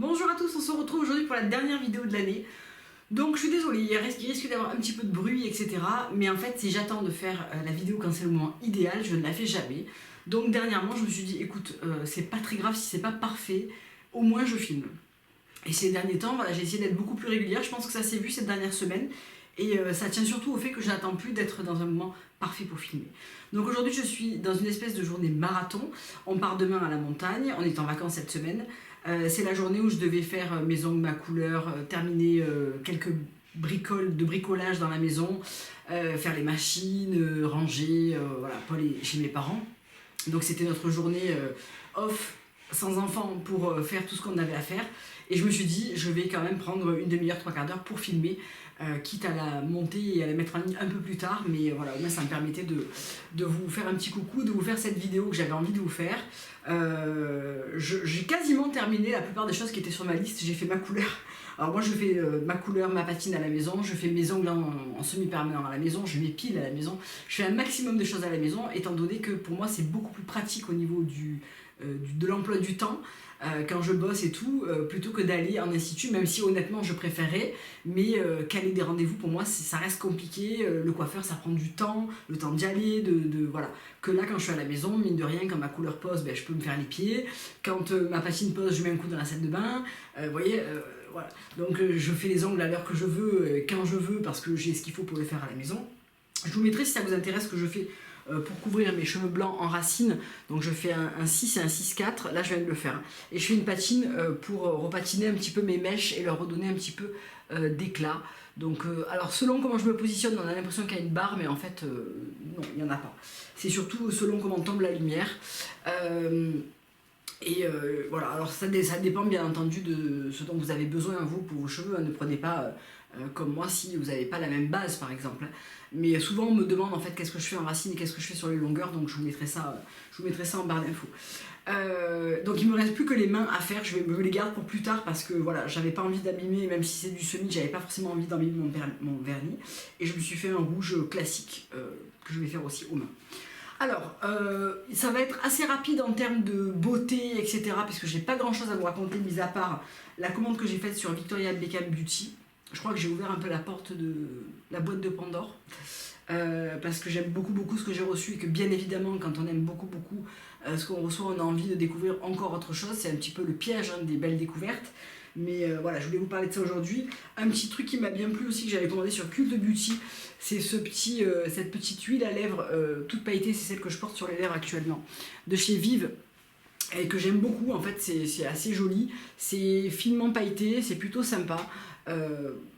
Bonjour à tous, on se retrouve aujourd'hui pour la dernière vidéo de l'année. Donc je suis désolée, il risque d'avoir un petit peu de bruit, etc. Mais en fait, si j'attends de faire la vidéo quand c'est le moment idéal, je ne la fais jamais. Donc dernièrement, je me suis dit, écoute, c'est pas très grave si c'est pas parfait, au moins je filme. Et ces derniers temps, voilà, j'ai essayé d'être beaucoup plus régulière, je pense que ça s'est vu cette dernière semaine. Et ça tient surtout au fait que je n'attends plus d'être dans un moment parfait pour filmer. Donc aujourd'hui, je suis dans une espèce de journée marathon. On part demain à la montagne, on est en vacances cette semaine. C'est la journée où je devais faire mes ongles, ma couleur, terminer quelques bricolage dans la maison, faire les machines, ranger, voilà, Paul est chez mes parents. Donc c'était notre journée off, sans enfants, pour faire tout ce qu'on avait à faire. Et je me suis dit, je vais quand même prendre une demi-heure, trois quarts d'heure pour filmer, quitte à la monter et à la mettre en ligne un peu plus tard. Mais voilà, au moins ça me permettait de vous faire un petit coucou, de vous faire cette vidéo que j'avais envie de vous faire. J'ai quasiment terminé la plupart des choses qui étaient sur ma liste. J'ai fait ma couleur. Alors moi je fais ma couleur, ma patine à la maison, je fais mes ongles en semi-permanent à la maison, je m'épile à la maison, je fais un maximum de choses à la maison, étant donné que pour moi c'est beaucoup plus pratique au niveau de l'emploi du temps, quand je bosse et tout, plutôt que d'aller en institut, même si honnêtement je préférais, mais caler des rendez-vous pour moi ça reste compliqué, le coiffeur ça prend du temps, le temps d'y aller, voilà. Que là quand je suis à la maison, mine de rien, quand ma couleur pose, ben, je peux me faire les pieds, quand ma patine pose, je mets un coup dans la salle de bain, vous voyez, voilà. Donc je fais les ongles à l'heure que je veux, quand je veux, parce que j'ai ce qu'il faut pour le faire à la maison. Je vous mettrai si ça vous intéresse que je fais pour couvrir mes cheveux blancs en racines. Donc je fais un 6 et un 6-4, là je viens de le faire. Et je fais une patine pour repatiner un petit peu mes mèches et leur redonner un petit peu d'éclat. Donc alors selon comment je me positionne, on a l'impression qu'il y a une barre, mais en fait non, il n'y en a pas. C'est surtout selon comment tombe la lumière. Voilà, alors ça dépend bien entendu de ce dont vous avez besoin vous pour vos cheveux, hein. Ne prenez pas comme moi si vous n'avez pas la même base par exemple, hein. Mais souvent on me demande en fait qu'est-ce que je fais en racine et qu'est-ce que je fais sur les longueurs, donc je vous mettrai ça en barre d'infos. Donc il me reste plus que les mains à faire, je les garde pour plus tard parce que voilà, j'avais pas envie d'abîmer, même si c'est du semi, j'avais pas forcément envie d'abîmer mon vernis, et je me suis fait un rouge classique que je vais faire aussi aux mains. Alors, ça va être assez rapide en termes de beauté, etc. Puisque je n'ai pas grand chose à vous raconter, mis à part la commande que j'ai faite sur Victoria Beckham Beauty. Je crois que j'ai ouvert un peu la porte de la boîte de Pandore. Parce que j'aime beaucoup ce que j'ai reçu et que bien évidemment, quand on aime beaucoup ce qu'on reçoit, on a envie de découvrir encore autre chose. C'est un petit peu le piège, hein, des belles découvertes. Mais voilà, je voulais vous parler de ça aujourd'hui. Un petit truc qui m'a bien plu aussi, que j'avais commandé sur Cult Beauty, c'est cette petite huile à lèvres toute pailletée, c'est celle que je porte sur les lèvres actuellement, de chez Vive, et que j'aime beaucoup. En fait, c'est assez joli, c'est finement pailleté, c'est plutôt sympa.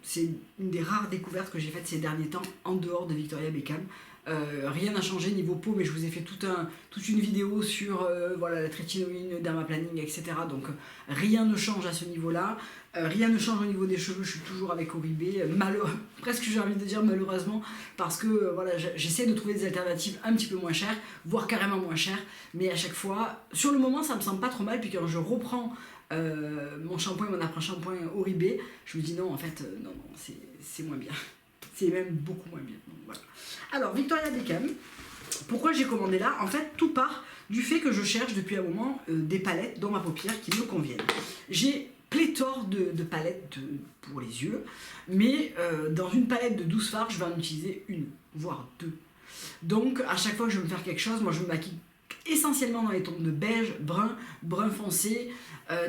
C'est une des rares découvertes que j'ai faites ces derniers temps en dehors de Victoria Beckham. Rien n'a changé niveau peau, mais je vous ai fait toute une vidéo sur voilà, la trétinoïne, dermaplaning, etc. Donc rien ne change à ce niveau-là. Rien ne change au niveau des cheveux, je suis toujours avec Oribe, presque j'ai envie de dire malheureusement, parce que voilà, j'essaie de trouver des alternatives un petit peu moins chères, voire carrément moins chères, mais à chaque fois, sur le moment ça me semble pas trop mal, puis quand je reprends mon shampoing, mon après-shampoing Oribe, je me dis non, en fait, non, c'est moins bien. C'est même beaucoup moins bien. Donc, voilà. Alors, Victoria Beckham, pourquoi j'ai commandé là? En fait, tout part du fait que je cherche depuis un moment des palettes dans ma paupière qui me conviennent. J'ai pléthore de palettes pour les yeux, mais dans une palette de 12 fards, je vais en utiliser une, voire deux. Donc, à chaque fois que je veux me faire quelque chose, moi je me maquille essentiellement dans les tons de beige, brun foncé,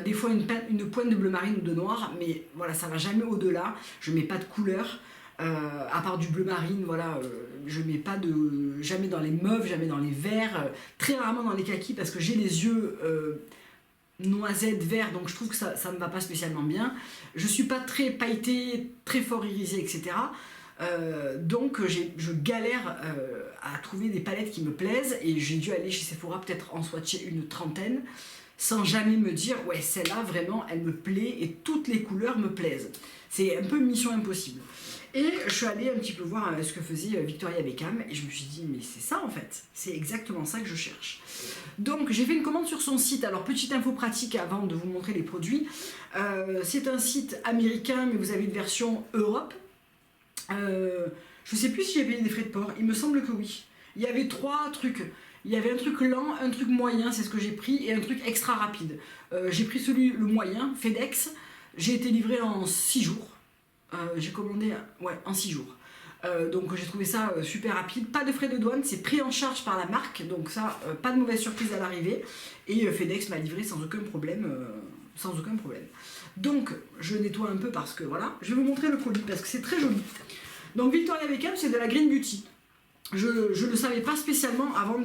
des fois une pointe de bleu marine ou de noir, mais voilà, ça va jamais au-delà. Je mets pas de couleur. À part du bleu marine, voilà, je mets pas jamais dans les mauves, jamais dans les verts, très rarement dans les kakis parce que j'ai les yeux noisette, vert, donc je trouve que ça me va pas spécialement bien. Je suis pas très pailletée, très fort irisée, etc. Donc je galère à trouver des palettes qui me plaisent et j'ai dû aller chez Sephora peut-être en swatcher une trentaine sans jamais me dire ouais celle-là vraiment elle me plaît et toutes les couleurs me plaisent. C'est un peu mission impossible. Et je suis allée un petit peu voir ce que faisait Victoria Beckham et je me suis dit mais c'est ça en fait, c'est exactement ça que je cherche. Donc j'ai fait une commande sur son site. Alors petite info pratique avant de vous montrer les produits, c'est un site américain mais vous avez une version Europe. Je sais plus si j'ai payé des frais de port, il me semble que oui. Il y avait 3 trucs. Il y avait un truc lent, un truc moyen, c'est ce que j'ai pris, et un truc extra rapide. J'ai pris le moyen, FedEx. J'ai été livré en 6 jours. J'ai commandé en 6 jours. Donc j'ai trouvé ça super rapide. Pas de frais de douane, c'est pris en charge par la marque. Donc ça, pas de mauvaise surprise à l'arrivée. Et FedEx m'a livré sans aucun problème. Donc je nettoie un peu parce que voilà. Je vais vous montrer le colis parce que c'est très joli. Donc Victoria Beckham, c'est de la Green Beauty. Je ne le savais pas spécialement avant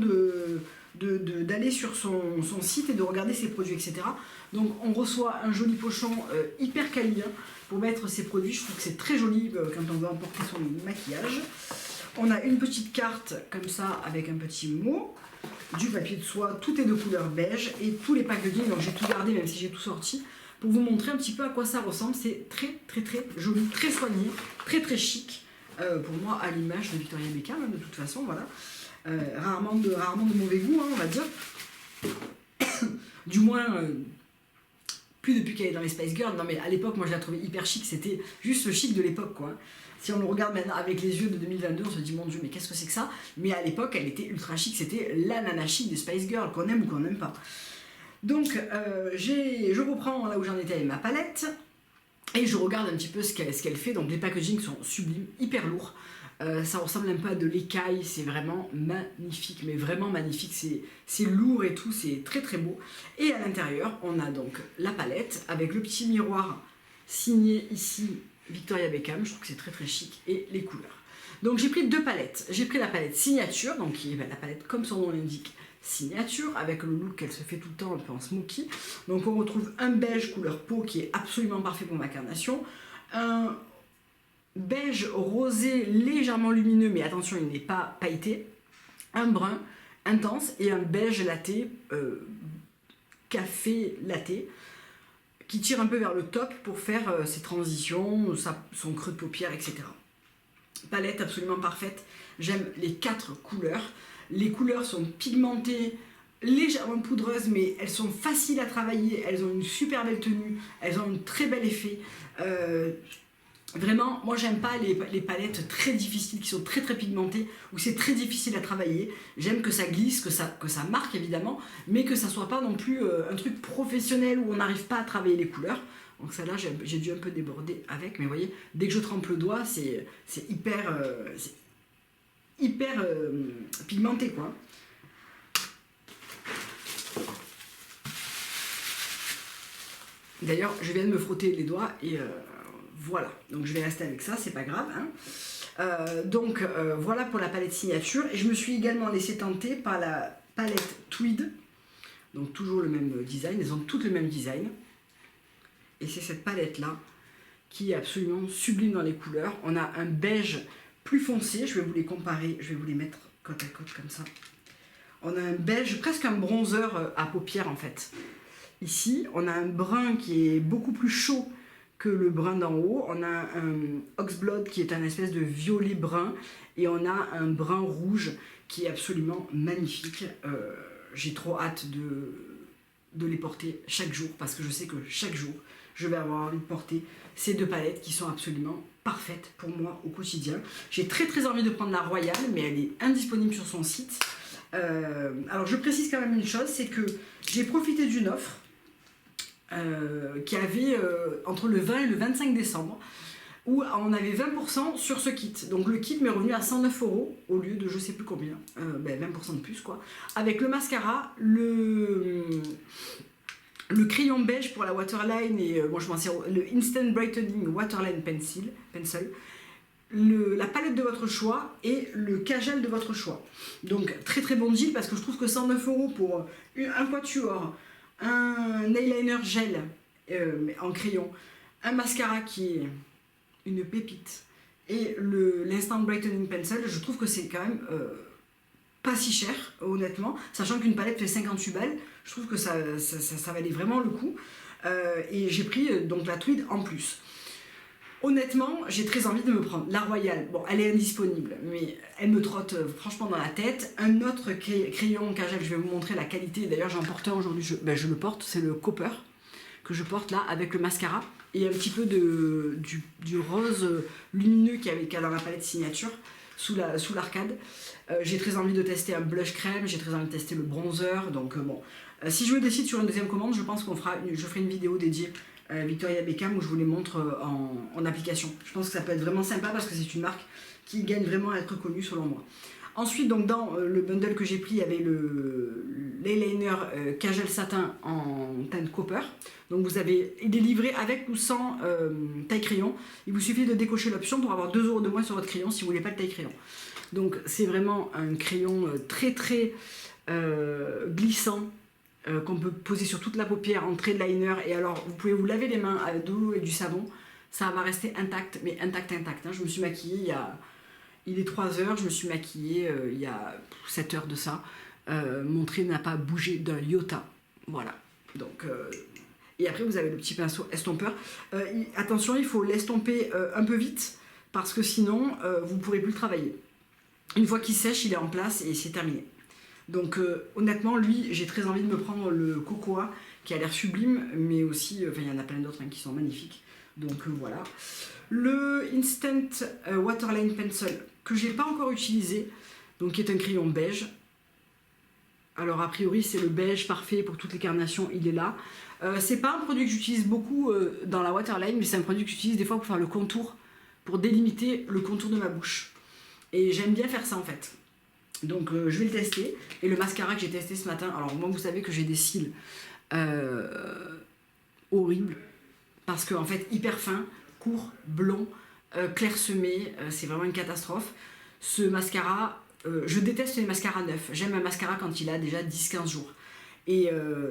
d'aller sur son site et de regarder ses produits, etc. Donc on reçoit un joli pochon hyper quali pour mettre ses produits. Je trouve que c'est très joli quand on veut emporter son maquillage. On a une petite carte comme ça avec un petit mot, du papier de soie, tout est de couleur beige et tous les packaging, donc j'ai tout gardé même si j'ai tout sorti pour vous montrer un petit peu à quoi ça ressemble. C'est très très très joli, très soigné, très très chic. Pour moi, à l'image de Victoria Beckham, de toute façon, voilà. Rarement de mauvais goût, on va dire. Du moins, plus depuis qu'elle est dans les Spice Girls. Non, mais à l'époque, moi, je la trouvais hyper chic. C'était juste le chic de l'époque, quoi. Si on le regarde maintenant avec les yeux de 2022, on se dit, mon Dieu, mais qu'est-ce que c'est que ça? Mais à l'époque, elle était ultra chic. C'était la nana chic des Spice Girls, qu'on aime ou qu'on n'aime pas. Donc, je reprends là où j'en étais avec ma palette. Et je regarde un petit peu ce qu'elle fait. Donc les packagings sont sublimes, hyper lourds. Ça ressemble un peu à de l'écaille. C'est vraiment magnifique, mais vraiment magnifique. C'est lourd et tout, c'est très très beau. Et à l'intérieur, on a donc la palette avec le petit miroir signé ici Victoria Beckham. Je trouve que c'est très très chic. Et les couleurs. Donc j'ai pris 2 palettes. J'ai pris la palette signature, donc qui est la palette comme son nom l'indique, signature, avec le look qu'elle se fait tout le temps un peu en smoky. Donc on retrouve un beige couleur peau qui est absolument parfait pour ma carnation, un beige rosé légèrement lumineux, mais attention, il n'est pas pailleté, un brun intense et un beige latte, café latte, qui tire un peu vers le top pour faire ses transitions, son creux de paupière, etc. Palette absolument parfaite. J'aime les 4 couleurs. Les couleurs sont pigmentées, légèrement poudreuses, mais elles sont faciles à travailler. Elles ont une super belle tenue. Elles ont un très bel effet. Vraiment, moi j'aime pas les palettes très difficiles, qui sont très très pigmentées, où c'est très difficile à travailler. J'aime que ça glisse, que ça marque évidemment, mais que ça soit pas non plus un truc professionnel où on n'arrive pas à travailler les couleurs. Donc celle-là, j'ai dû un peu déborder avec, mais vous voyez, dès que je trempe le doigt, c'est hyper pigmenté, quoi. D'ailleurs, je viens de me frotter les doigts et voilà. Donc je vais rester avec ça, c'est pas grave, hein. Voilà pour la palette signature. Et je me suis également laissé tenter par la palette Tweed. Donc toujours le même design, elles ont toutes le même design. Et c'est cette palette-là qui est absolument sublime dans les couleurs. On a un beige plus foncé, je vais vous les comparer, je vais vous les mettre côte à côte comme ça. On a un beige, presque un bronzer à paupières en fait. Ici, on a un brun qui est beaucoup plus chaud que le brun d'en haut. On a un Oxblood qui est un espèce de violet brun. Et on a un brun rouge qui est absolument magnifique. J'ai trop hâte de les porter chaque jour parce que je sais que chaque jour, je vais avoir envie de porter ces 2 palettes qui sont absolument parfaites pour moi au quotidien. J'ai très très envie de prendre la Royale, mais elle est indisponible sur son site. Alors je précise quand même une chose, c'est que j'ai profité d'une offre qui avait entre le 20 et le 25 décembre, où on avait 20% sur ce kit. Donc le kit m'est revenu à 109 € au lieu de je sais plus combien, 20% de plus quoi. Avec le mascara, le crayon beige pour la waterline et moi je m'en sers, le Instant Brightening Waterline Pencil, la palette de votre choix et le kajal de votre choix. Donc très très bon deal parce que je trouve que 109 € pour un quatuor, un eyeliner gel en crayon, un mascara qui est une pépite et l'Instant Brightening Pencil, je trouve que c'est quand même pas si cher honnêtement, sachant qu'une palette fait 58 balles, je trouve que ça valait vraiment le coup. Et j'ai pris donc la Tweed en plus. Honnêtement, j'ai très envie de me prendre la Royale. Bon, elle est indisponible, mais elle me trotte franchement dans la tête. Un autre crayon kajal, je vais vous montrer la qualité. D'ailleurs, j'en porte un aujourd'hui, je le porte, c'est le Copper que je porte là avec le mascara et un petit peu du rose lumineux qu'il y a dans la palette signature. sous l'arcade. J'ai très envie de tester un blush crème, j'ai très envie de tester le bronzer, donc bon. Si je me décide sur une deuxième commande, je pense je ferai une vidéo dédiée à Victoria Beckham où je vous les montre en application. Je pense que ça peut être vraiment sympa parce que c'est une marque qui gagne vraiment à être connue selon moi. Ensuite, donc dans le bundle que j'ai pris, il y avait l'eyeliner Kajal Satin en teinte copper. Donc il est livré avec ou sans taille crayon. Il vous suffit de décocher l'option pour avoir 2 € de moins sur votre crayon si vous voulez pas de taille crayon. Donc c'est vraiment un crayon très très glissant qu'on peut poser sur toute la paupière en trait de liner. Et alors vous pouvez vous laver les mains avec de l'eau et du savon. Ça va rester intact, mais intact. Hein. Je me suis maquillée il est 3 h, je me suis maquillée il y a 7 heures de ça. Mon trait n'a pas bougé d'un iota. Voilà. Donc, et après, vous avez le petit pinceau estompeur. Attention, il faut l'estomper un peu vite parce que sinon, vous ne pourrez plus le travailler. Une fois qu'il sèche, il est en place et c'est terminé. Donc, honnêtement, lui, j'ai très envie de me prendre le Cocoa qui a l'air sublime, mais aussi, il y en a plein d'autres qui sont magnifiques. Donc, voilà. Le Instant Waterline Pencil que j'ai pas encore utilisé, donc qui est un crayon beige. Alors a priori c'est le beige parfait pour toutes les carnations, il est là. C'est pas un produit que j'utilise beaucoup dans la waterline, mais c'est un produit que j'utilise des fois pour faire le contour, pour délimiter le contour de ma bouche. Et j'aime bien faire ça en fait. Donc je vais le tester. Et le mascara que j'ai testé ce matin, alors moi vous savez que j'ai des cils horribles, parce qu'en fait hyper fin, court, blond, clairsemé, c'est vraiment une catastrophe. Ce mascara, je déteste les mascaras neufs. J'aime un mascara quand il a déjà 10-15 jours. Et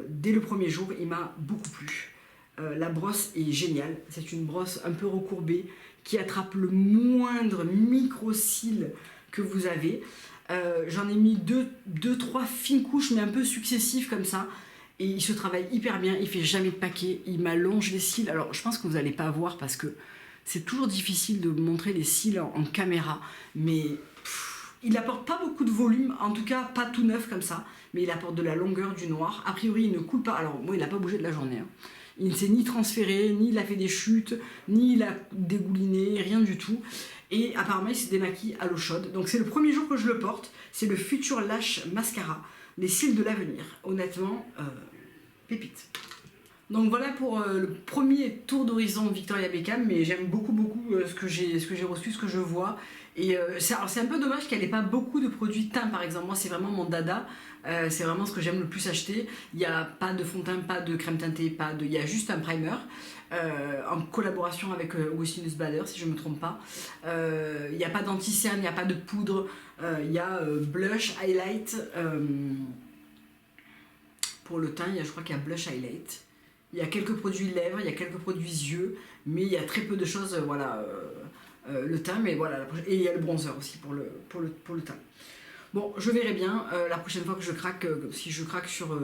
dès le premier jour, il m'a beaucoup plu. La brosse est géniale. C'est une brosse un peu recourbée qui attrape le moindre micro-cil que vous avez. J'en ai mis 2-3 fines couches, mais un peu successives comme ça. Et il se travaille hyper bien, il fait jamais de paquet, il m'allonge les cils. Alors je pense que vous n'allez pas voir parce que c'est toujours difficile de montrer les cils en caméra, mais il apporte pas beaucoup de volume, en tout cas pas tout neuf comme ça, mais il apporte de la longueur, du noir. A priori il ne coule pas, alors moi il n'a pas bougé de la journée. Hein. Il ne s'est ni transféré, ni il a fait des chutes, ni il a dégouliné, rien du tout. Et apparemment il se démaquille à l'eau chaude. Donc c'est le premier jour que je le porte, c'est le Future Lash Mascara, les cils de l'avenir. Honnêtement, pépite. Donc voilà pour le premier tour d'horizon Victoria Beckham, mais j'aime beaucoup ce que j'ai reçu, ce que je vois. Et c'est un peu dommage qu'elle n'ait pas beaucoup de produits teint par exemple. Moi c'est vraiment mon dada, c'est vraiment ce que j'aime le plus acheter. Il n'y a pas de fond de teint, pas de crème teintée, il y a juste un primer en collaboration avec Augustinus Bader si je ne me trompe pas. Il n'y a pas d'anti-cerne, il n'y a pas de poudre, il y a blush, highlight. Pour le teint, je crois qu'il y a blush, highlight. Il y a quelques produits lèvres, il y a quelques produits yeux, mais il y a très peu de choses, voilà, le teint, mais voilà, et il y a le bronzer aussi pour le teint. Bon, je verrai bien la prochaine fois que je craque, si je craque sur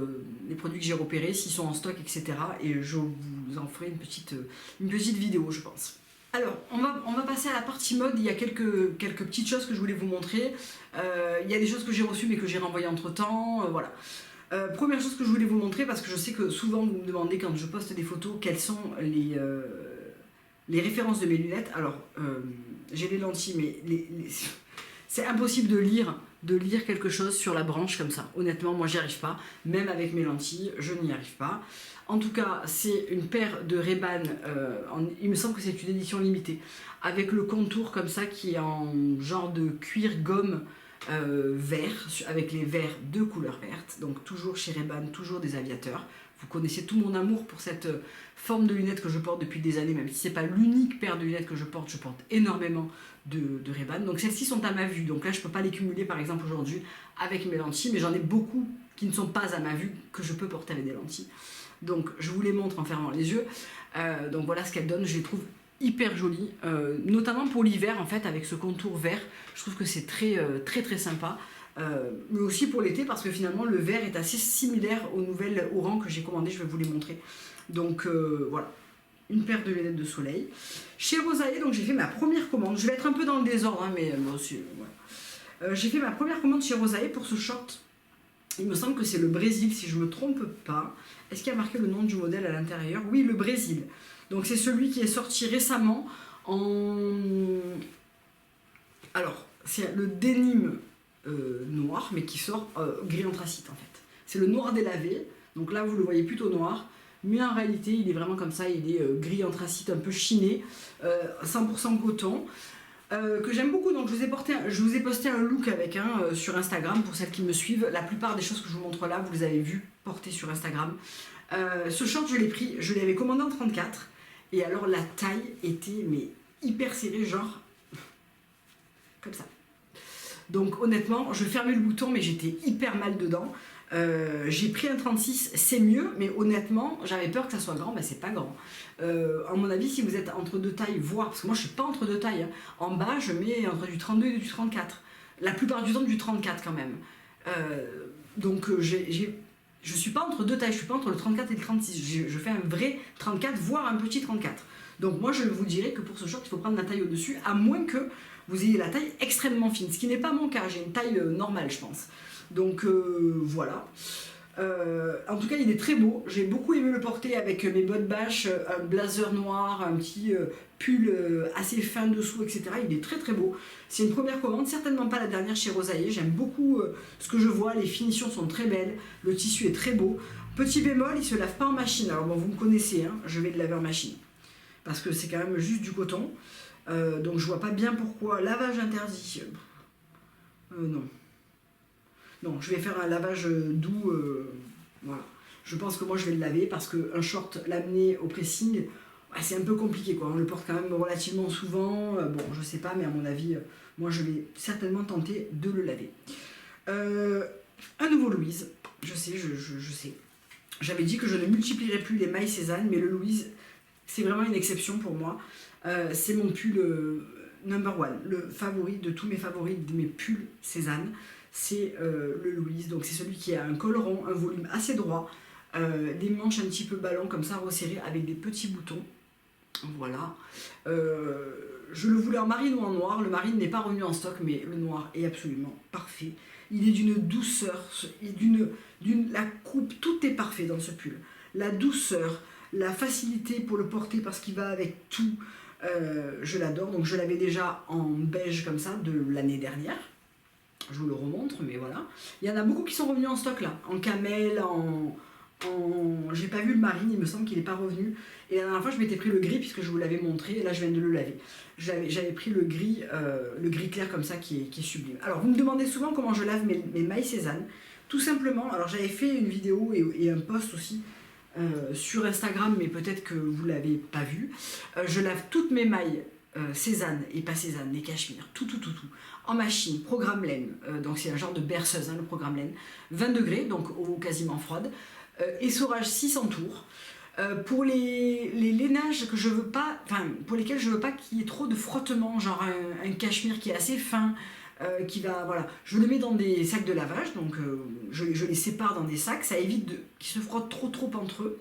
les produits que j'ai repérés, s'ils sont en stock, etc. Et je vous en ferai une petite vidéo, je pense. Alors, on va passer à la partie mode. Il y a quelques petites choses que je voulais vous montrer. Il y a des choses que j'ai reçues mais que j'ai renvoyées entre temps, voilà. Première chose que je voulais vous montrer, parce que je sais que souvent vous me demandez quand je poste des photos quelles sont les références de mes lunettes. Alors j'ai les lentilles, mais c'est impossible de lire quelque chose sur la branche comme ça. Honnêtement, moi j'y arrive pas, même avec mes lentilles, je n'y arrive pas. En tout cas, c'est une paire de Ray-Ban, il me semble que c'est une édition limitée, avec le contour comme ça qui est en genre de cuir gomme vert, avec les verres de couleur verte, donc toujours chez Ray-Ban, toujours des aviateurs. Vous connaissez tout mon amour pour cette forme de lunettes que je porte depuis des années, même si c'est pas l'unique paire de lunettes que je porte énormément de Ray-Ban. Donc celles-ci sont à ma vue, donc là je peux pas les cumuler par exemple aujourd'hui avec mes lentilles, mais j'en ai beaucoup qui ne sont pas à ma vue, que je peux porter avec des lentilles. Donc je vous les montre en fermant les yeux. Donc voilà ce qu'elles donnent, je les trouve hyper jolie, notamment pour l'hiver en fait, avec ce contour vert. Je trouve que c'est très sympa, mais aussi pour l'été parce que finalement le vert est assez similaire aux nouvelles orangs que j'ai commandées. Je vais vous les montrer. Donc voilà, une paire de lunettes de soleil chez Rosae. Donc j'ai fait ma première commande, je vais être un peu dans le désordre hein, mais moi aussi voilà. J'ai fait ma première commande chez Rosae pour ce short. Il me semble que c'est le Brésil si je me trompe pas. Est-ce qu'il y a marqué le nom du modèle à l'intérieur? Oui, le Brésil. Donc c'est celui qui est sorti récemment en... Alors, c'est le denim noir, mais qui sort gris anthracite en fait. C'est le noir délavé, donc là vous le voyez plutôt noir, mais en réalité il est vraiment comme ça, il est gris anthracite un peu chiné, 100% coton. Que j'aime beaucoup, donc je vous ai posté un look avec sur Instagram pour celles qui me suivent. La plupart des choses que je vous montre là, vous les avez vues porter sur Instagram. Ce short, je l'avais commandé en 34, et alors la taille était mais hyper serrée, genre comme ça. Donc honnêtement, je fermais le bouton, mais j'étais hyper mal dedans. J'ai pris un 36, c'est mieux, mais honnêtement, j'avais peur que ça soit grand, mais c'est pas grand. À mon avis, si vous êtes entre deux tailles, voire, parce que moi je suis pas entre deux tailles, hein, en bas je mets entre du 32 et du 34. La plupart du temps du 34 quand même. Donc je suis pas entre deux tailles, je suis pas entre le 34 et le 36. Je fais un vrai 34, voire un petit 34. Donc moi je vous dirais que pour ce short, il faut prendre la taille au-dessus, à moins que vous ayez la taille extrêmement fine, ce qui n'est pas mon cas, j'ai une taille normale je pense. Donc voilà. En tout cas il est très beau, j'ai beaucoup aimé le porter avec mes bottes bâches, un blazer noir, un petit pull assez fin dessous, etc. Il est très très beau. C'est une première commande, certainement pas la dernière chez Rosaillé. J'aime beaucoup ce que je vois, les finitions sont très belles, le tissu est très beau. Petit bémol, il se lave pas en machine. Alors bon, vous me connaissez, hein, je vais le laver en machine parce que c'est quand même juste du coton. Donc je vois pas bien pourquoi. Lavage interdit. Non. Non, je vais faire un lavage doux. Voilà. Je pense que moi je vais le laver parce qu'un short, l'amener au pressing, c'est un peu compliqué quoi. On le porte quand même relativement souvent. Bon, je sais pas, mais à mon avis, moi je vais certainement tenter de le laver. Un nouveau Louise. Je sais, je sais. J'avais dit que je ne multiplierais plus les mailles Cézanne, mais le Louise, c'est vraiment une exception pour moi. C'est mon pull number one, le favori de tous mes favoris, de mes pulls Cézanne. C'est le Louise, donc c'est celui qui a un col rond, un volume assez droit, des manches un petit peu ballon comme ça resserrées avec des petits boutons. Voilà. Je le voulais en marine ou en noir. Le marine n'est pas revenu en stock, mais le noir est absolument parfait. Il est d'une douceur, la coupe, tout est parfait dans ce pull. La douceur, la facilité pour le porter parce qu'il va avec tout, je l'adore. Donc je l'avais déjà en beige comme ça de l'année dernière. Je vous le remontre, mais voilà. Il y en a beaucoup qui sont revenus en stock là, en camel, j'ai pas vu le marine, il me semble qu'il n'est pas revenu. Et la dernière fois, je m'étais pris le gris puisque je vous l'avais montré, et là je viens de le laver. J'avais pris le gris clair comme ça qui est sublime. Alors vous me demandez souvent comment je lave mes mailles Cézanne. Tout simplement, alors j'avais fait une vidéo et un post aussi sur Instagram, mais peut-être que vous l'avez pas vu. Je lave toutes mes mailles Cézanne et pas Cézanne, les cachemires, tout, en machine, programme laine, donc c'est un genre de berceuse, hein, le programme laine, 20 degrés, donc eau quasiment froide, essorage 600 tours. Pour les lainages que je veux pas, pour lesquels je veux pas qu'il y ait trop de frottement, genre un cachemire qui est assez fin, qui va, voilà, je le mets dans des sacs de lavage, donc je les sépare dans des sacs, ça évite qu'ils se frottent trop entre eux.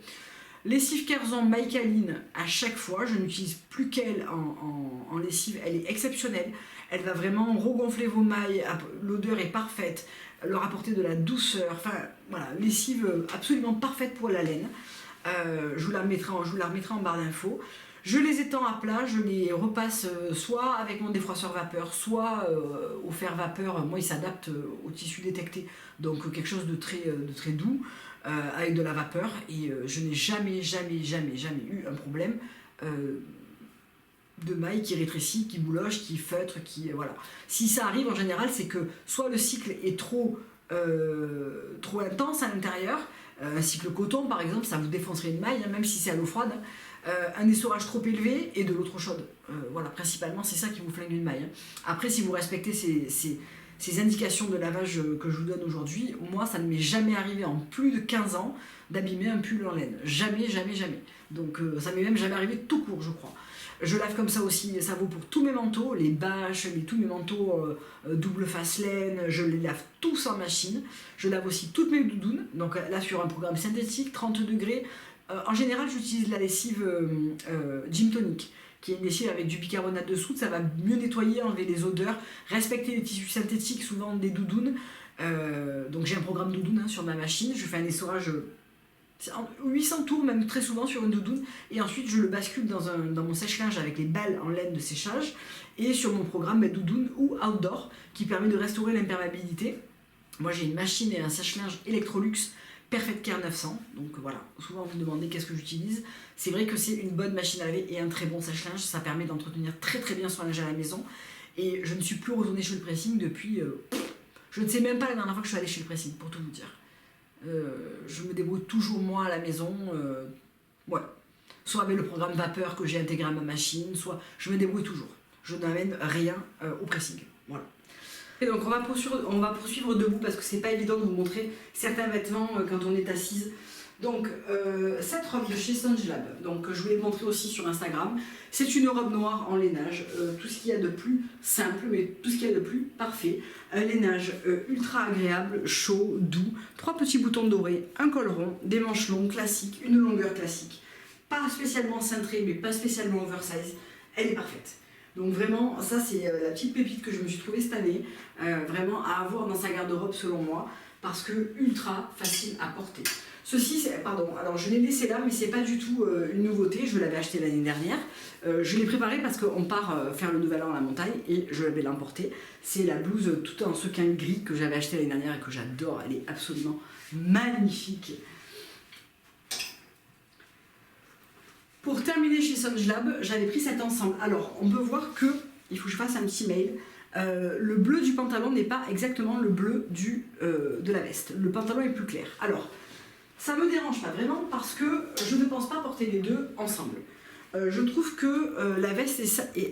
Lessive Kerzon Maïkaline à chaque fois, je n'utilise plus qu'elle en lessive, elle est exceptionnelle, elle va vraiment regonfler vos mailles, l'odeur est parfaite, leur apporter de la douceur, enfin voilà, lessive absolument parfaite pour la laine. Je vous la remettrai en barre d'infos. Je les étends à plat, je les repasse soit avec mon défroisseur vapeur, soit au fer vapeur. Moi il s'adapte au tissu détecté, donc quelque chose de très doux. Avec de la vapeur, et je n'ai jamais eu un problème de maille qui rétrécit, qui bouloche, qui feutre, qui voilà. Si ça arrive en général, c'est que soit le cycle est trop intense à l'intérieur, un cycle coton par exemple, ça vous défoncerait une maille, hein, même si c'est à l'eau froide, un essorage trop élevé et de l'eau trop chaude. Voilà, principalement c'est ça qui vous flingue une maille. Hein. Après, si vous respectez ces indications de lavage que je vous donne aujourd'hui, moi ça ne m'est jamais arrivé en plus de 15 ans d'abîmer un pull en laine. Jamais. Donc ça m'est même jamais arrivé tout court, je crois. Je lave comme ça aussi, ça vaut pour tous mes manteaux, les bâches, tous mes manteaux double face laine, je les lave tous en machine. Je lave aussi toutes mes doudounes, donc là sur un programme synthétique, 30 degrés. En général, j'utilise la lessive Gym Tonic, qui est une lessive avec du bicarbonate de soude, ça va mieux nettoyer, enlever les odeurs, respecter les tissus synthétiques, souvent des doudounes. Donc j'ai un programme doudoune hein, sur ma machine, je fais un essorage C'est 800 tours même très souvent sur une doudoune, et ensuite je le bascule dans mon sèche-linge avec les balles en laine de séchage, et sur mon programme doudoune ou outdoor qui permet de restaurer l'imperméabilité. Moi j'ai une machine et un sèche-linge Electrolux Perfect Care 900, donc voilà, souvent vous me demandez qu'est-ce que j'utilise. C'est vrai que c'est une bonne machine à laver et un très bon sèche-linge, ça permet d'entretenir très très bien son linge à la maison, et je ne suis plus retournée chez le pressing depuis... je ne sais même pas la dernière fois que je suis allée chez le pressing, pour tout vous dire. Je me débrouille toujours moi à la maison, voilà. Soit avec le programme vapeur que j'ai intégré à ma machine, soit je me débrouille toujours. Je n'amène rien au pressing, voilà. Et donc on va poursuivre debout parce que c'est pas évident de vous montrer certains vêtements quand on est assise. Donc cette robe de chez Songelab, donc je vous l'ai montré aussi sur Instagram, c'est une robe noire en lainage, tout ce qu'il y a de plus simple, mais tout ce qu'il y a de plus parfait. Un lainage ultra agréable, chaud, doux, 3 petits boutons dorés, un col rond, des manches longues classiques, une longueur classique, pas spécialement cintrée mais pas spécialement oversize, elle est parfaite. Donc vraiment, ça c'est la petite pépite que je me suis trouvée cette année, vraiment à avoir dans sa garde-robe selon moi, parce que ultra facile à porter. Ceci, pardon, alors je l'ai laissé là, mais c'est pas du tout une nouveauté, je l'avais acheté l'année dernière. Je l'ai préparé parce qu'on part faire le nouvel an à la montagne et je vais l'emporter. C'est la blouse tout en sequin gris que j'avais acheté l'année dernière et que j'adore, elle est absolument magnifique. Pour terminer chez Songelab, j'avais pris cet ensemble. Alors, on peut voir que, il faut que je fasse un petit mail, le bleu du pantalon n'est pas exactement le bleu de la veste. Le pantalon est plus clair. Alors, ça me dérange pas vraiment parce que je ne pense pas porter les deux ensemble. Je trouve que la veste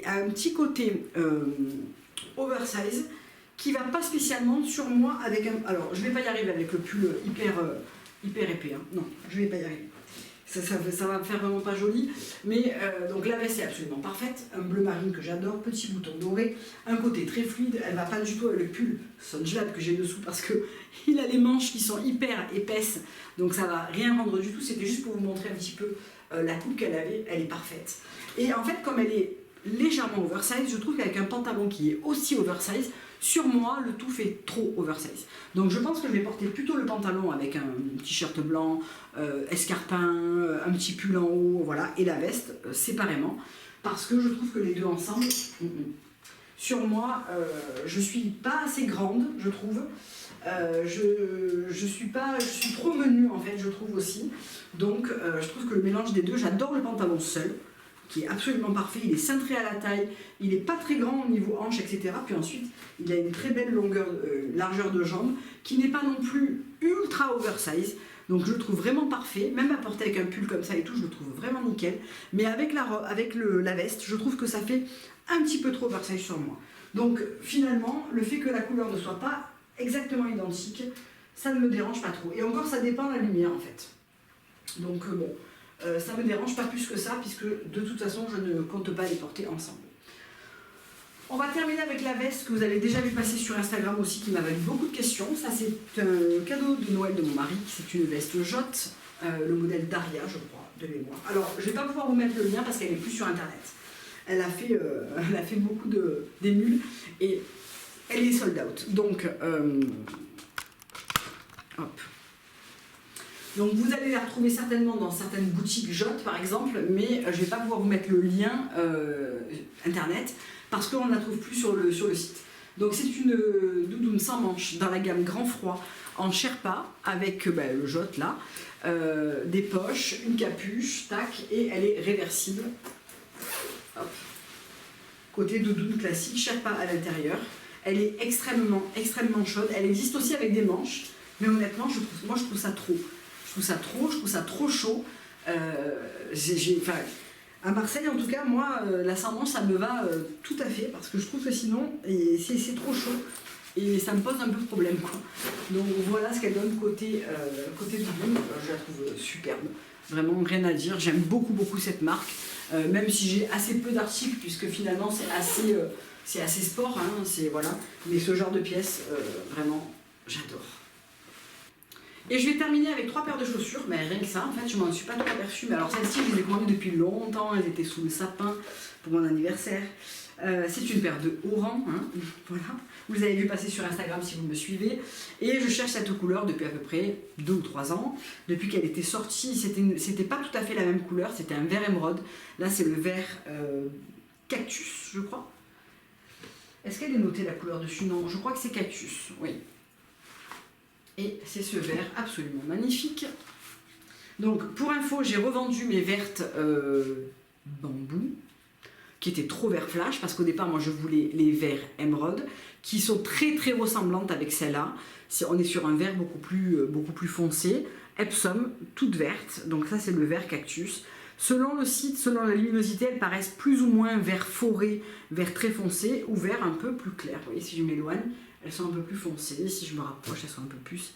a un petit côté oversize qui va pas spécialement sur moi avec un... Alors, je vais pas y arriver avec le pull hyper épais. Hein. Non, je vais pas y arriver. Ça va me faire vraiment pas joli, mais donc la veste est absolument parfaite, un bleu marine que j'adore, petit bouton doré, un côté très fluide, elle va pas du tout avec le pull Songelab que j'ai dessous parce que il a les manches qui sont hyper épaisses, donc ça va rien rendre du tout, c'était juste pour vous montrer un petit peu la coupe qu'elle avait, elle est parfaite. Et en fait comme elle est légèrement oversize, je trouve qu'avec un pantalon qui est aussi oversize, sur moi, le tout fait trop oversize. Donc je pense que je vais porter plutôt le pantalon avec un t-shirt blanc, escarpin, un petit pull en haut, voilà, et la veste séparément, parce que je trouve que les deux ensemble, sur moi, je suis pas assez grande, je trouve. Je suis trop menue en fait, je trouve aussi. Donc je trouve que le mélange des deux, j'adore le pantalon seul, qui est absolument parfait, il est cintré à la taille, il n'est pas très grand au niveau hanche, etc. Puis ensuite, il a une très belle largeur de jambe, qui n'est pas non plus ultra oversize, donc je le trouve vraiment parfait, même à porter avec un pull comme ça et tout, je le trouve vraiment nickel, mais avec la veste, je trouve que ça fait un petit peu trop oversize sur moi. Donc finalement, le fait que la couleur ne soit pas exactement identique, ça ne me dérange pas trop, et encore ça dépend de la lumière en fait. Donc bon... ça me dérange pas plus que ça, puisque de toute façon je ne compte pas les porter ensemble. On va terminer avec la veste que vous avez déjà vu passer sur Instagram aussi, qui m'a valu beaucoup de questions. Ça c'est un cadeau de Noël de mon mari, c'est une veste Jotte, le modèle Daria je crois, de mémoire. Alors je vais pas pouvoir vous mettre le lien parce qu'elle est plus sur internet. Elle a fait beaucoup d'émules et elle est sold out. Donc, hop. Donc vous allez la retrouver certainement dans certaines boutiques Jotte par exemple, mais je ne vais pas pouvoir vous mettre le lien internet parce qu'on ne la trouve plus sur le site. Donc c'est une doudoune sans manches dans la gamme Grand Froid en Sherpa avec le Jotte là, des poches, une capuche, tac, et elle est réversible. Hop. Côté doudoune classique, Sherpa à l'intérieur. Elle est extrêmement chaude. Elle existe aussi avec des manches, mais honnêtement moi je trouve ça trop. Je trouve ça trop chaud. À Marseille, en tout cas, moi, la sans manche, ça me va tout à fait, parce que je trouve que sinon, c'est trop chaud, et ça me pose un peu de problème, quoi. Donc voilà ce qu'elle donne côté doudoune. Je la trouve superbe. Vraiment, rien à dire. J'aime beaucoup cette marque, même si j'ai assez peu d'articles, puisque finalement, c'est assez sport, hein, voilà. Mais ce genre de pièces, vraiment, j'adore. Et je vais terminer avec 3 paires de chaussures, mais rien que ça, en fait, je m'en suis pas trop aperçue. Mais alors celles-ci, je les ai commandées depuis longtemps, elles étaient sous le sapin pour mon anniversaire. C'est une paire de Oran, hein, voilà. Vous avez vu passer sur Instagram si vous me suivez. Et je cherche cette couleur depuis à peu près 2 ou 3 ans. Depuis qu'elle était sortie, c'était pas tout à fait la même couleur, c'était un vert émeraude. Là, c'est le vert cactus, je crois. Est-ce qu'elle est notée la couleur dessus? Non, je crois que c'est cactus, oui. Et c'est ce vert absolument magnifique. Donc, pour info, j'ai revendu mes vertes bambou, qui étaient trop vert flash, parce qu'au départ, moi, je voulais les verts émeraude, qui sont très très ressemblantes avec celle-là. On est sur un vert beaucoup plus foncé. Epsom, toute verte, donc ça, c'est le vert cactus. Selon le site, selon la luminosité, elles paraissent plus ou moins vert forêt, vert très foncé, ou vert un peu plus clair. Vous voyez, si je m'éloigne, elles sont un peu plus foncées. Si je me rapproche, elles sont un peu plus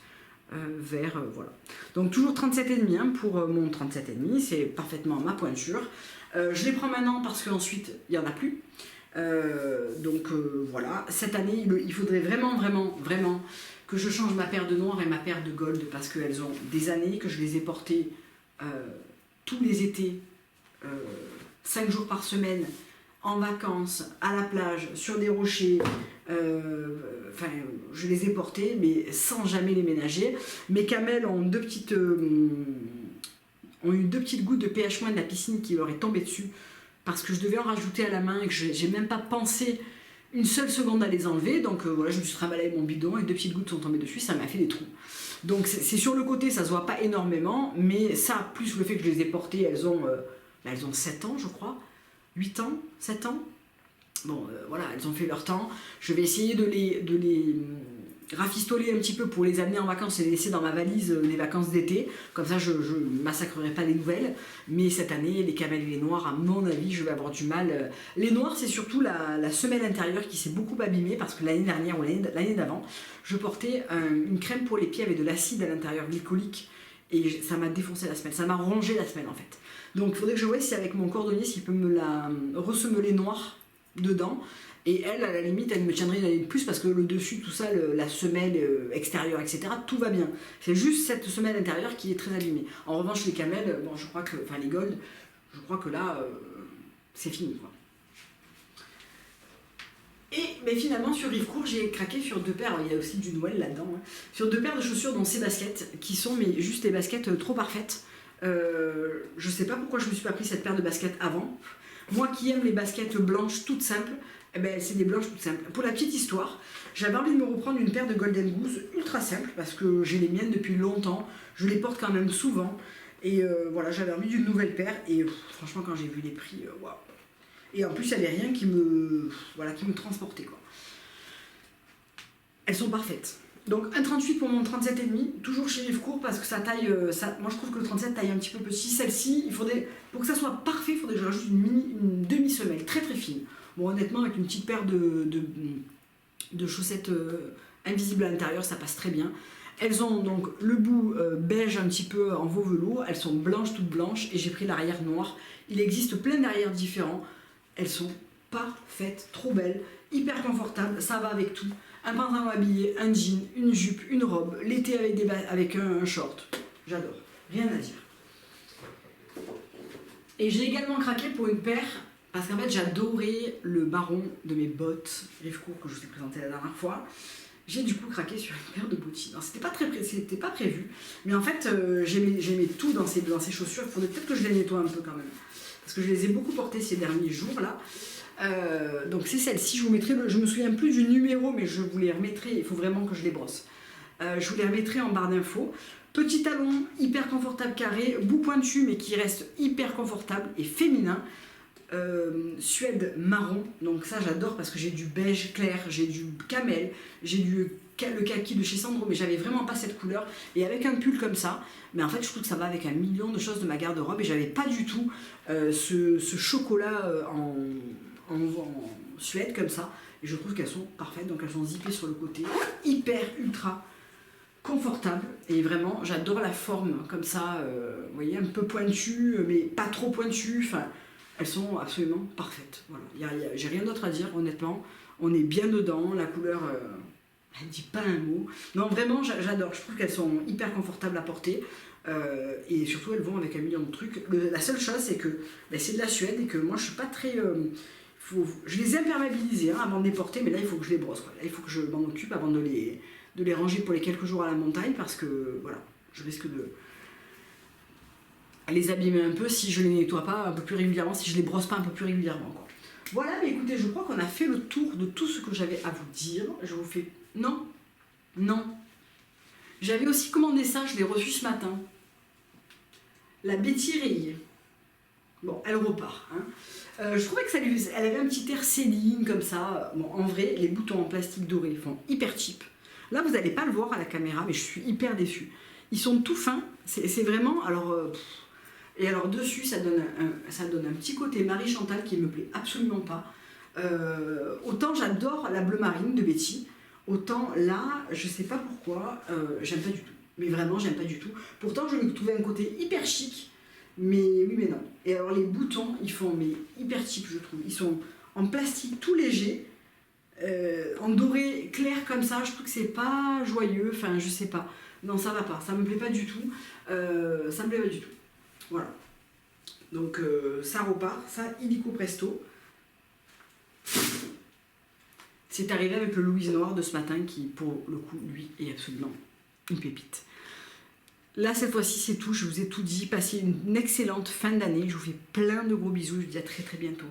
vert, voilà. Donc toujours 37,5 hein, pour mon 37,5, c'est parfaitement ma pointure. Je les prends maintenant parce qu'ensuite, il n'y en a plus. Voilà, cette année, il faudrait vraiment que je change ma paire de noir et ma paire de gold parce qu'elles ont des années que je les ai portées tous les étés, 5 jours par semaine, en vacances, à la plage, sur des rochers. Enfin, je les ai portées, mais sans jamais les ménager. Mes camels ont eu 2 petites gouttes de pH- de la piscine qui leur est tombée dessus parce que je devais en rajouter à la main et que j'ai même pas pensé une seule seconde à les enlever. Donc voilà, je me suis trimballée avec mon bidon et 2 petites gouttes sont tombées dessus, ça m'a fait des trous. Donc c'est sur le côté, ça se voit pas énormément, mais ça, plus le fait que je les ai portées, elles ont 7 ans, je crois, 8 ans, 7 ans. Bon, voilà, elles ont fait leur temps. Je vais essayer de les rafistoler un petit peu pour les amener en vacances et les laisser dans ma valise des vacances d'été. Comme ça, je ne massacrerai pas les nouvelles. Mais cette année, les camels et les noirs, à mon avis, je vais avoir du mal. Les noirs, c'est surtout la semelle intérieure qui s'est beaucoup abîmée parce que l'année dernière ou l'année d'avant, je portais une crème pour les pieds avec de l'acide à l'intérieur, glycolique. Et ça m'a défoncé la semelle, ça m'a rongé la semelle en fait. Donc il faudrait que je voie si avec mon cordonnier, s'il peut me la ressemeler noire dedans. Et elle, à la limite, elle me tiendrait une année de plus parce que le dessus, tout ça, la semelle extérieure, etc., tout va bien. C'est juste cette semelle intérieure qui est très abîmée. En revanche, les camels, bon, je crois que, enfin les gold, je crois que là, c'est fini, quoi. Mais finalement, sur Rivecourt, j'ai craqué sur 2 paires, il y a aussi du Noël là-dedans, hein, sur 2 paires de chaussures dont ces baskets, qui sont mais juste des baskets trop parfaites. Je sais pas pourquoi je me suis pas pris cette paire de baskets avant. Moi qui aime les baskets blanches toutes simples, eh ben, c'est des blanches toutes simples. Pour la petite histoire, j'avais envie de me reprendre une paire de Golden Goose ultra simple parce que j'ai les miennes depuis longtemps, je les porte quand même souvent. Et voilà, j'avais envie d'une nouvelle paire et franchement, quand j'ai vu les prix, waouh! Et en plus, il n'y avait rien qui me transportait, quoi. Elles sont parfaites. Donc un 38 pour mon 37,5, toujours chez Rivecourt parce que ça taille, moi je trouve que le 37 taille un petit peu petit. Celle-ci, pour que ça soit parfait, il faudrait que je rajoute une demi-semelle très très fine. Bon, honnêtement, avec une petite paire de chaussettes invisibles à l'intérieur, ça passe très bien. Elles ont donc le bout beige un petit peu en veau velours, elles sont blanches, toutes blanches, et j'ai pris l'arrière noir. Il existe plein d'arrières différents. Elles sont parfaites, trop belles, hyper confortables, ça va avec tout. Un pantalon habillé, un jean, une jupe, une robe, l'été avec un short. J'adore, rien à dire. Et j'ai également craqué pour une paire, parce qu'en fait j'adorais le marron de mes bottes Rivecourt que je vous ai présenté la dernière fois. J'ai du coup craqué sur une paire de bottines. C'était pas prévu, mais en fait j'aimais tout dans ces chaussures. Il faudrait peut-être que je les nettoie un peu quand même, parce que je les ai beaucoup portées ces derniers jours là. Donc c'est celle-ci, je vous mettrai, je me souviens plus du numéro, mais je vous les remettrai, il faut vraiment que je les brosse. Je vous les remettrai en barre d'infos. Petit talon, hyper confortable carré, bout pointu mais qui reste hyper confortable et féminin. Suède marron, donc ça j'adore parce que j'ai du beige clair, j'ai du camel, j'ai le kaki de chez Sandro, mais j'avais vraiment pas cette couleur, et avec un pull comme ça, mais en fait je trouve que ça va avec un million de choses de ma garde-robe, et j'avais pas du tout ce chocolat en Suède comme ça, et je trouve qu'elles sont parfaites. Donc elles sont zippées sur le côté, hyper ultra confortable, et vraiment j'adore la forme comme ça, vous voyez, un peu pointue mais pas trop pointue, enfin elles sont absolument parfaites. Voilà, j'ai rien d'autre à dire honnêtement, on est bien dedans, la couleur Elle dit pas un mot. Non, vraiment, j'adore. Je trouve qu'elles sont hyper confortables à porter. Et surtout, elles vont avec un million de trucs. La seule chose, c'est que ben, c'est de la Suède et que moi, je suis pas très... je les ai imperméabilisées hein, avant de les porter, mais là, il faut que je les brosse. Quoi. Là, il faut que je m'en occupe avant de les ranger pour les quelques jours à la montagne parce que, voilà, je risque de les abîmer un peu si je les nettoie pas un peu plus régulièrement, si je les brosse pas un peu plus régulièrement. Quoi. Voilà, mais écoutez, je crois qu'on a fait le tour de tout ce que j'avais à vous dire. Je vous fais... Non, non. J'avais aussi commandé ça, je l'ai reçu ce matin. La Betty rayée. Bon, elle repart. Hein. Je trouvais que elle avait un petit air Céline comme ça. Bon, en vrai, les boutons en plastique doré font hyper cheap. Là, vous n'allez pas le voir à la caméra, mais je suis hyper déçue. Ils sont tout fins. C'est vraiment... Et alors dessus, ça donne un petit côté Marie Chantal qui me plaît absolument pas. Autant j'adore la bleu marine de Betty, autant là, je sais pas pourquoi, j'aime pas du tout. Mais vraiment, j'aime pas du tout. Pourtant, je lui trouvais un côté hyper chic, mais oui, mais non. Et alors les boutons, ils font mais hyper cheap, je trouve. Ils sont en plastique tout léger, en doré clair comme ça. Je trouve que c'est pas joyeux. Enfin, je sais pas. Non, ça va pas. Ça me plaît pas du tout. Ça me plaît pas du tout. Voilà. Donc ça repart, ça illico presto. C'est arrivé avec le Louise Noir de ce matin qui, pour le coup, lui, est absolument une pépite. Là, cette fois-ci, c'est tout. Je vous ai tout dit. Passez une excellente fin d'année. Je vous fais plein de gros bisous. Je vous dis à très très bientôt.